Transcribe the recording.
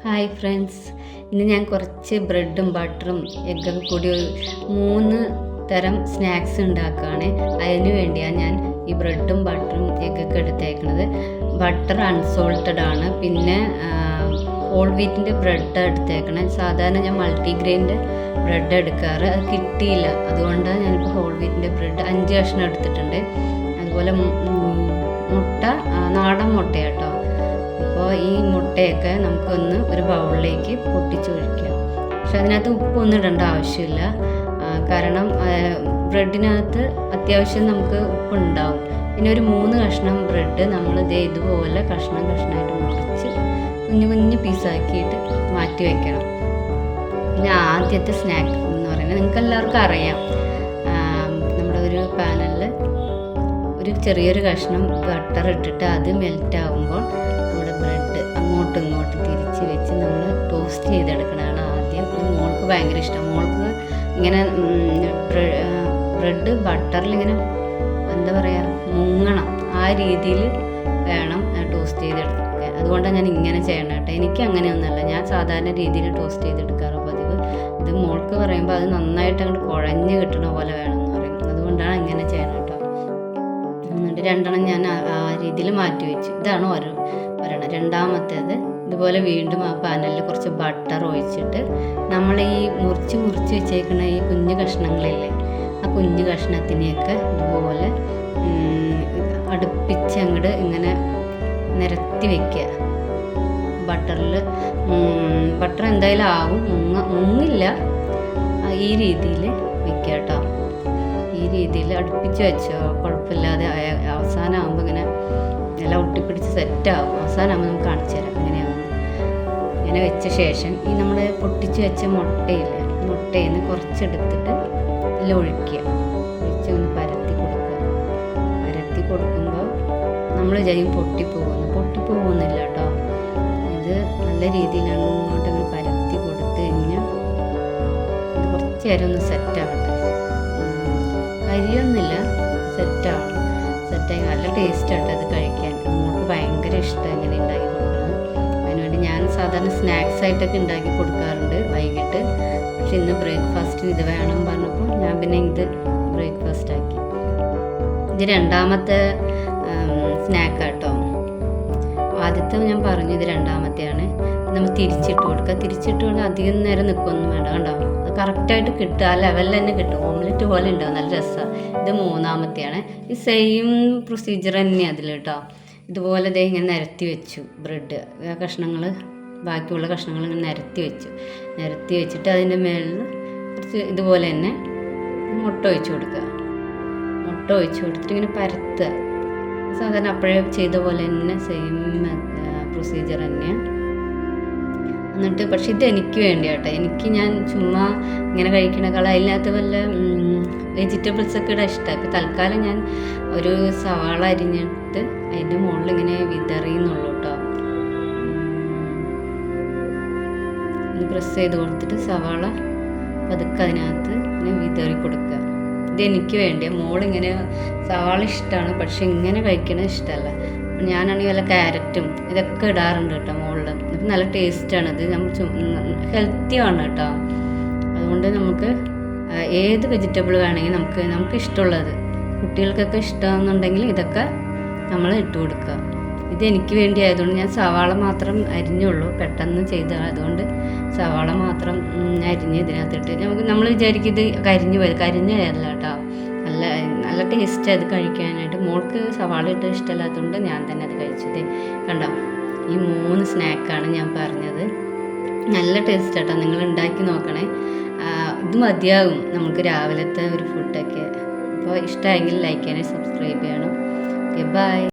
Hi friends, ഇന്ന് ഞാൻ കുറച്ച് ബ്രെഡും ബട്ടറും എഗ്ഗൊക്കെ കൂടി ഒരു 3 തരം സ്നാക്സ് ഉണ്ടാക്കുകയാണ്. അതിന് വേണ്ടിയാണ് ഞാൻ ഈ ബ്രെഡും ബട്ടറും എഗ്ഗൊക്കെ എടുത്തേക്കുന്നത്. ബട്ടർ അൺസോൾട്ടഡ് ആണ്, പിന്നെ ഹോൾ വീറ്റിൻ്റെ ബ്രെഡ് എടുത്തേക്കണത്. സാധാരണ ഞാൻ മൾട്ടിഗ്രെയിൻ്റെ ബ്രെഡ് എടുക്കാറ്, അത് കിട്ടിയില്ല. അതുകൊണ്ടാണ് ഞാനിപ്പോൾ ഹോൾ വീറ്റിൻ്റെ ബ്രെഡ് 5 കഷ്ണം എടുത്തിട്ടുണ്ട്. അതുപോലെ മുട്ട, നാടൻ മുട്ടയാട്ടോ. അപ്പോൾ ഈ മുട്ടയൊക്കെ നമുക്കൊന്ന് ഒരു ബൗളിലേക്ക് പൊട്ടിച്ചൊഴിക്കാം. പക്ഷെ അതിനകത്ത് ഉപ്പൊന്നും ഇടേണ്ട ആവശ്യമില്ല, കാരണം ബ്രെഡിനകത്ത് അത്യാവശ്യം നമുക്ക് ഉപ്പുണ്ടാവും. പിന്നെ ഒരു 3 കഷ്ണം ബ്രെഡ് നമ്മൾ ഇതുപോലെ കഷ്ണമായിട്ട് മുറിച്ച് കുഞ്ഞു പീസാക്കിയിട്ട് മാറ്റി വയ്ക്കണം. പിന്നെ ആദ്യത്തെ സ്നാക്ക് എന്ന് പറയുന്നത് നിങ്ങൾക്ക് എല്ലാവർക്കും അറിയാം. നമ്മുടെ ഒരു പാനിൽ ഒരു ചെറിയൊരു കഷ്ണം ബട്ടർ ഇട്ടിട്ട് അത് മെൽറ്റ് ആകുമ്പോൾ നമ്മുടെ ബ്രെഡ് അങ്ങോട്ടും ഇങ്ങോട്ടും തിരിച്ച് വെച്ച് നമ്മൾ ടോസ്റ്റ് ചെയ്തെടുക്കണതാണ് ആദ്യം. ഇത് മോൾക്ക് ഭയങ്കര ഇഷ്ടം. മോൾക്ക് ഇങ്ങനെ ബ്രെഡ് ബട്ടറിൽ ഇങ്ങനെ എന്താ പറയുക, മുങ്ങണം, ആ രീതിയിൽ വേണം ടോസ്റ്റ് ചെയ്തെടുക്കാൻ. അതുകൊണ്ടാണ് ഞാൻ ഇങ്ങനെ ചെയ്യണം കേട്ടോ. എനിക്ക് അങ്ങനെയൊന്നുമല്ല, ഞാൻ സാധാരണ രീതിയിൽ ടോസ്റ്റ് ചെയ്തെടുക്കാറ് പതിവ്. ഇത് മോൾക്ക് പറയുമ്പോൾ അത് നന്നായിട്ട് അങ്ങോട്ട് കുഴഞ്ഞ് കിട്ടണ പോലെ വേണമെന്ന് പറയും. അതുകൊണ്ടാണ് ഇങ്ങനെ ചെയ്യണം കേട്ടോ. എന്നിട്ട് 2 ഞാൻ ആ രീതിയിൽ മാറ്റി വെച്ചു. ഇതാണ് ഒരെണ്ണം. രണ്ടാമത്തേത് ഇതുപോലെ വീണ്ടും ആ പാനിൽ കുറച്ച് ബട്ടർ ഒഴിച്ചിട്ട് നമ്മൾ ഈ മുറിച്ച് വെച്ചേക്കുന്ന ഈ കുഞ്ഞു കഷ്ണങ്ങളില്ലേ, ആ കുഞ്ഞു കഷ്ണത്തിനെയൊക്കെ ഇതുപോലെ അടുപ്പിച്ച് അങ്ങോട്ട് ഇങ്ങനെ നിരത്തി വെക്കുക ബട്ടറിൽ. ബട്ടർ എന്തായാലും ആവും, മുങ്ങില്ല. ഈ രീതിയിൽ വെക്കുക കേട്ടോ. ഈ രീതിയിൽ അടുപ്പിച്ച് വെച്ചോ, കുഴപ്പമില്ലാതെ. അവസാനമാകുമ്പോൾ ഇങ്ങനെ എല്ലാം ഒട്ടിപ്പിടിച്ച് സെറ്റാകും. അവസാനമാകുമ്പോൾ നമുക്ക് കാണിച്ചു തരാം എങ്ങനെയാകും. ഇങ്ങനെ വെച്ച ശേഷം ഈ നമ്മൾ പൊട്ടിച്ച് വെച്ച മുട്ടയില്ലേ, മുട്ടയിൽ നിന്ന് കുറച്ചെടുത്തിട്ട് ഇതിൽ ഒഴിച്ച് ഒന്ന് പരത്തി കൊടുക്കുമ്പോൾ നമ്മൾ വിചാരിക്കും പൊട്ടിപ്പോകുന്നില്ല കേട്ടോ. ഇത് നല്ല രീതിയിലാണ് ഇങ്ങോട്ട് ഇങ്ങനെ പരത്തി കൊടുത്ത് കഴിഞ്ഞാൽ ഇത് കുറച്ച് നേരം ഒന്ന് സെറ്റാവട്ടെ. കരിയൊന്നുമില്ല, സെറ്റായി നല്ല ടേസ്റ്റായിട്ട് അത് കഴിക്കാൻ. നമുക്ക് ഭയങ്കര ഇഷ്ടം ഇങ്ങനെ ഉണ്ടാക്കി കൊടുക്കണം. അതിനുവേണ്ടി ഞാൻ സാധാരണ സ്നാക്സ് ആയിട്ടൊക്കെ ഉണ്ടാക്കി കൊടുക്കാറുണ്ട് വൈകിട്ട്. പക്ഷെ ഇന്ന് ബ്രേക്ക്ഫാസ്റ്റിന് ഇത് വേണം പറഞ്ഞപ്പോൾ ഞാൻ പിന്നെ ഇത് ബ്രേക്ക്ഫാസ്റ്റ് ആക്കി. ഇത് രണ്ടാമത്തെ സ്നാക്കാട്ടോ. ആദ്യത്തെ ഞാൻ പറഞ്ഞു, ഇത് രണ്ടാമത്തെയാണ്. നമ്മൾ തിരിച്ചിട്ട് കൊടുക്കുക. അധികം നേരം നിൽക്കൊന്നും വേണ്ട. കണ്ടോ, അത് കറക്റ്റായിട്ട് കിട്ടുക, ആ ലെവലിൽ തന്നെ കിട്ടും. ഓംലെറ്റ് പോലെ ഉണ്ടാവും, നല്ല രസമാണ്. ഇത് 3ാമത്തെയാണ്. ഈ സെയിം പ്രൊസീജിയർ തന്നെയാണ് അതിൽ കേട്ടോ. ഇതുപോലെ ഇങ്ങനെ നിരത്തി വെച്ചു ബ്രെഡ്. കഷ്ണങ്ങൾ, ബാക്കിയുള്ള കഷ്ണങ്ങൾ ഇങ്ങനെ നിരത്തി വെച്ചിട്ട് അതിൻ്റെ മേളിൽ കുറച്ച് ഇതുപോലെ തന്നെ മുട്ട ഒഴിച്ച് കൊടുത്തിട്ട് ഇങ്ങനെ പരത്തുക. സാധാരണ അപ്പോഴേ ചെയ്ത പോലെ തന്നെ സെയിം പ്രൊസീജിയർ തന്നെയാണ്. എന്നിട്ട് പക്ഷെ ഇത് എനിക്ക് വേണ്ടിയാട്ടോ. ഞാൻ ചുമ്മാ ഇങ്ങനെ കഴിക്കണേക്കാളും അതിനകത്ത് വല്ല വെജിറ്റബിൾസൊക്കെ ഇടാൻ ഇഷ്ടമാണ്. ഇപ്പോൾ തൽക്കാലം ഞാൻ ഒരു സവാള അരിഞ്ഞിട്ട് അതിൻ്റെ മുകളിൽ ഇങ്ങനെ വിതറിയുന്നുള്ളൂ കേട്ടോ. ഇത് പ്രസ് ചെയ്ത് കൊടുത്തിട്ട് സവാള പതുക്കെ അതിനകത്ത് ഇങ്ങനെ വിതറി കൊടുക്കുക. ഇതെനിക്ക് വേണ്ടിയ. മോളിങ്ങനെ സവാള ഇഷ്ടമാണ്, പക്ഷെ ഇങ്ങനെ കഴിക്കണത് ഇഷ്ടമല്ല. ഞാനാണെങ്കിൽ വല്ല ക്യാരറ്റും ഇതൊക്കെ ഇടാറുണ്ട് കേട്ടോ മുകളിൽ. അപ്പം നല്ല ടേസ്റ്റാണ്. ഇത് നമ്മൾ ഹെൽത്തിയാണ് കേട്ടോ. അതുകൊണ്ട് നമുക്ക് ഏത് വെജിറ്റബിൾ വേണമെങ്കിൽ നമുക്ക് ഇഷ്ടമുള്ളത്, കുട്ടികൾക്കൊക്കെ ഇഷ്ടമാണെന്നുണ്ടെങ്കിൽ ഇതൊക്കെ നമ്മൾ ഇട്ട് കൊടുക്കുക. ഇതെനിക്ക് വേണ്ടി ആയതുകൊണ്ട് ഞാൻ സവാള മാത്രം അരിഞ്ഞുള്ളൂ, പെട്ടെന്ന് ചെയ്തതുകൊണ്ട് സവാള മാത്രം അരിഞ്ഞ് ഇതിനകത്തിട്ട്. നമ്മൾ വിചാരിക്കും ഇത് കരിഞ്ഞതല്ല കേട്ടോ. നല്ല ടേസ്റ്റ് അത് കഴിക്കാനായിട്ട്. മോൾക്ക് സവാള ഇട്ട് ഇഷ്ടമല്ലാത്തതുകൊണ്ട് ഞാൻ തന്നെ അത് കഴിച്ചത്. കണ്ടോ, ഈ 3 സ്നാക്കാണ് ഞാൻ പറഞ്ഞത്. നല്ല ടേസ്റ്റ് കേട്ടോ, നിങ്ങൾ ഉണ്ടാക്കി നോക്കണേ. ഇത് മതിയാകും നമുക്ക് രാവിലത്തെ ഒരു ഫുഡൊക്കെ. അപ്പോൾ ഇഷ്ടമായെങ്കിൽ ലൈക്ക് ചെയ്യാനും സബ്സ്ക്രൈബ് ചെയ്യണം. Okay, by.